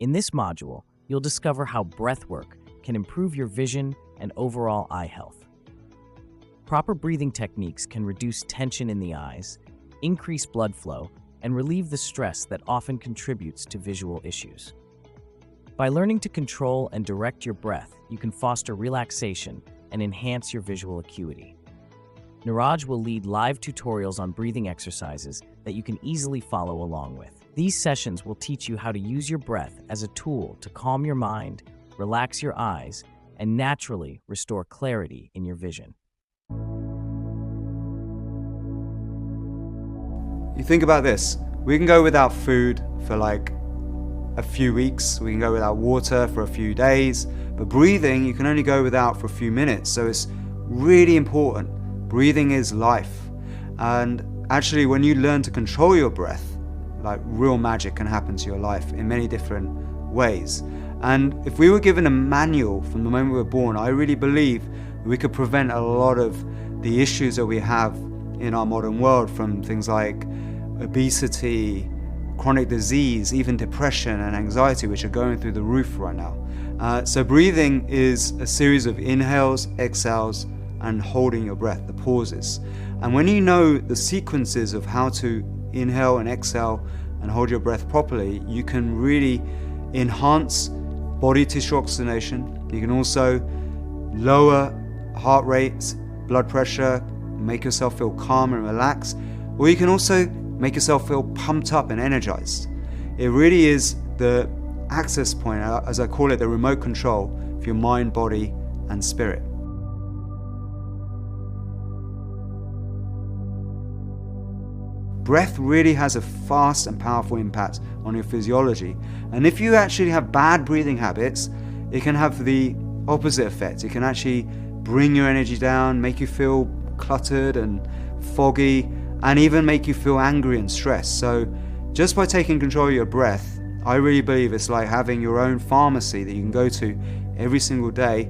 In this module, you'll discover how breathwork can improve your vision and overall eye health. Proper breathing techniques can reduce tension in the eyes, increase blood flow, and relieve the stress that often contributes to visual issues. By learning to control and direct your breath, you can foster relaxation and enhance your visual acuity. Niraj will lead live tutorials on breathing exercises that you can easily follow along with. These sessions will teach you how to use your breath as a tool to calm your mind, relax your eyes, and naturally restore clarity in your vision. You think about this, we can go without food for like a few weeks, we can go without water for a few days, but breathing you can only go without for a few minutes, so it's really important. Breathing is life, and actually when you learn to control your breath, like real magic can happen to your life in many different ways. And if we were given a manual from the moment we were born, I really believe we could prevent a lot of the issues that we have in our modern world, from things like obesity, chronic disease, even depression and anxiety, which are going through the roof right now. So breathing is a series of inhales, exhales, and holding your breath, the pauses. And when you know the sequences of how to inhale and exhale and hold your breath properly, you can really enhance body tissue oxygenation. You can also lower heart rate, blood pressure, make yourself feel calm and relaxed, or you can also make yourself feel pumped up and energized. It really is the access point, as I call it, the remote control for your mind, body, and spirit. Breath really has a fast and powerful impact on your physiology, and if you actually have bad breathing habits, it can have the opposite effect. It can actually bring your energy down, make you feel cluttered and foggy, and even make you feel angry and stressed. So just by taking control of your breath, I really believe it's like having your own pharmacy that you can go to every single day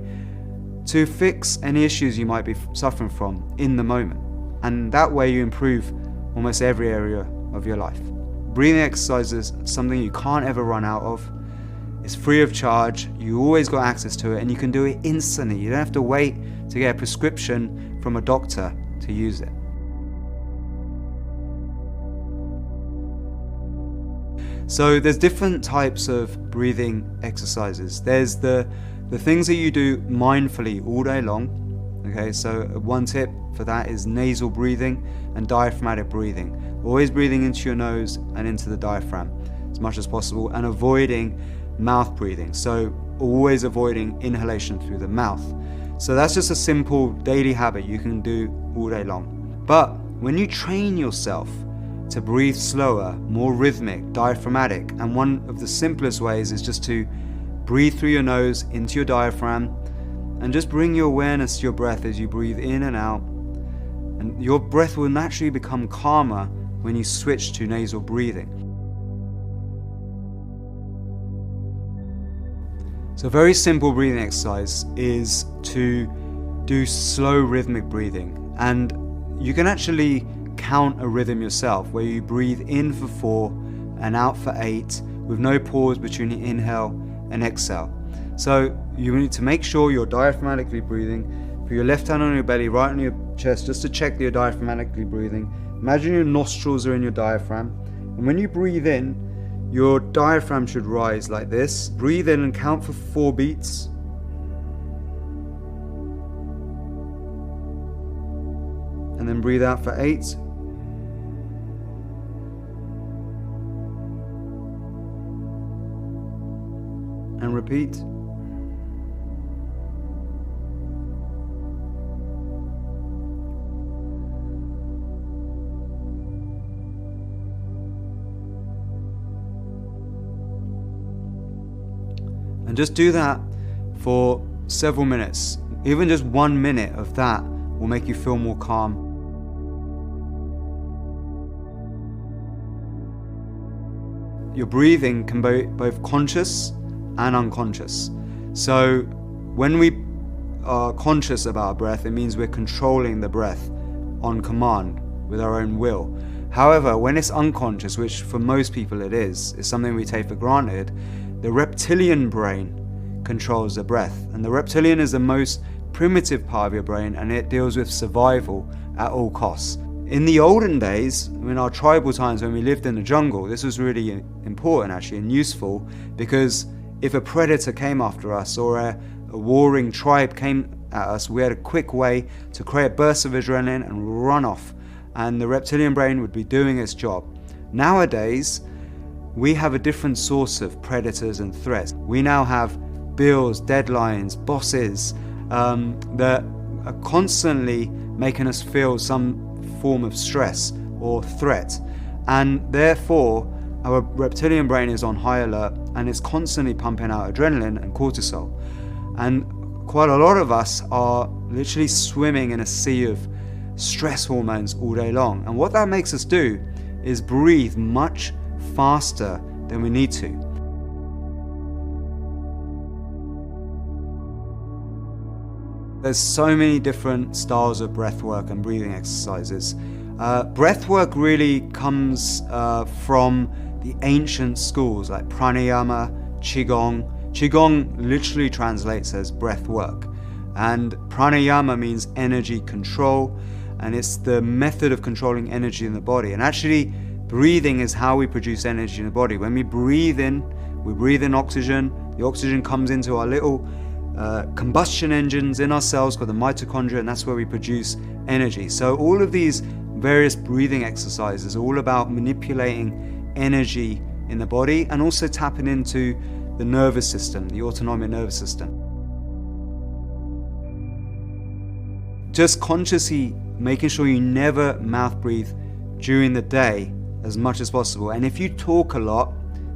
to fix any issues you might be suffering from in the moment. And that way you improve almost every area of your life. Breathing exercises are something you can't ever run out of. It's free of charge, you always got access to it, and you can do it instantly. You don't have to wait to get a prescription from a doctor to use it. So there's different types of breathing exercises. There's the things that you do mindfully all day long. Okay, so one tip for that is nasal breathing and diaphragmatic breathing. Always breathing into your nose and into the diaphragm as much as possible, and avoiding mouth breathing. So always avoiding inhalation through the mouth. So that's just a simple daily habit you can do all day long. But when you train yourself to breathe slower, more rhythmic, diaphragmatic, and one of the simplest ways is just to breathe through your nose into your diaphragm, and just bring your awareness to your breath as you breathe in and out. And your breath will naturally become calmer when you switch to nasal breathing. So a very simple breathing exercise is to do slow rhythmic breathing. And you can actually count a rhythm yourself, where you breathe in for 4 and out for 8 with no pause between inhale and exhale. So you need to make sure you're diaphragmatically breathing. Put your left hand on your belly, right on your chest, just to check that you're diaphragmatically breathing. Imagine your nostrils are in your diaphragm, and when you breathe in, your diaphragm should rise like this. Breathe in and count for 4 beats. And then breathe out for 8. And repeat. And just do that for several minutes. Even just 1 minute of that will make you feel more calm. Your breathing can be both conscious and unconscious. So when we are conscious about our breath, it means we're controlling the breath on command with our own will. However, when it's unconscious, which for most people it is something we take for granted, the reptilian brain controls the breath. And the reptilian is the most primitive part of your brain, and it deals with survival at all costs. In the olden days, in our tribal times when we lived in the jungle, this was really important actually and useful, because if a predator came after us or a warring tribe came at us, we had a quick way to create a burst of adrenaline and run off, and the reptilian brain would be doing its job. Nowadays, we have a different source of predators and threats. We now have bills, deadlines, bosses that are constantly making us feel some form of stress or threat, and therefore our reptilian brain is on high alert and it's constantly pumping out adrenaline and cortisol. And quite a lot of us are literally swimming in a sea of stress hormones all day long, and what that makes us do is breathe much faster than we need to. There's so many different styles of breathwork and breathing exercises. Breathwork really comes from the ancient schools like pranayama, qigong. Qigong literally translates as breathwork, and pranayama means energy control, and it's the method of controlling energy in the body. And actually, breathing is how we produce energy in the body. When we breathe in oxygen. The oxygen comes into our little combustion engines in our cells called the mitochondria, and that's where we produce energy. So all of these various breathing exercises are all about manipulating energy in the body and also tapping into the nervous system, the autonomic nervous system. Just consciously making sure you never mouth breathe during the day as much as possible. And if you talk a lot,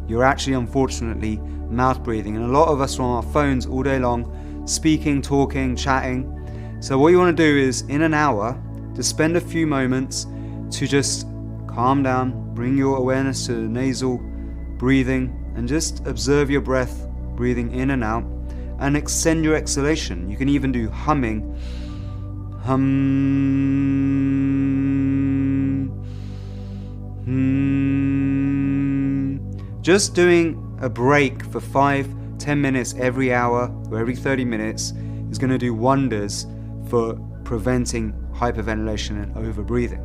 you're actually unfortunately mouth breathing, and a lot of us are on our phones all day long, speaking, talking, chatting. So what you want to do is, in an hour, to spend a few moments to just calm down, bring your awareness to the nasal breathing, and just observe your breath, breathing in and out, and extend your exhalation. You can even do humming. Just doing a break for 5-10 minutes every hour or every 30 minutes is going to do wonders for preventing hyperventilation and overbreathing.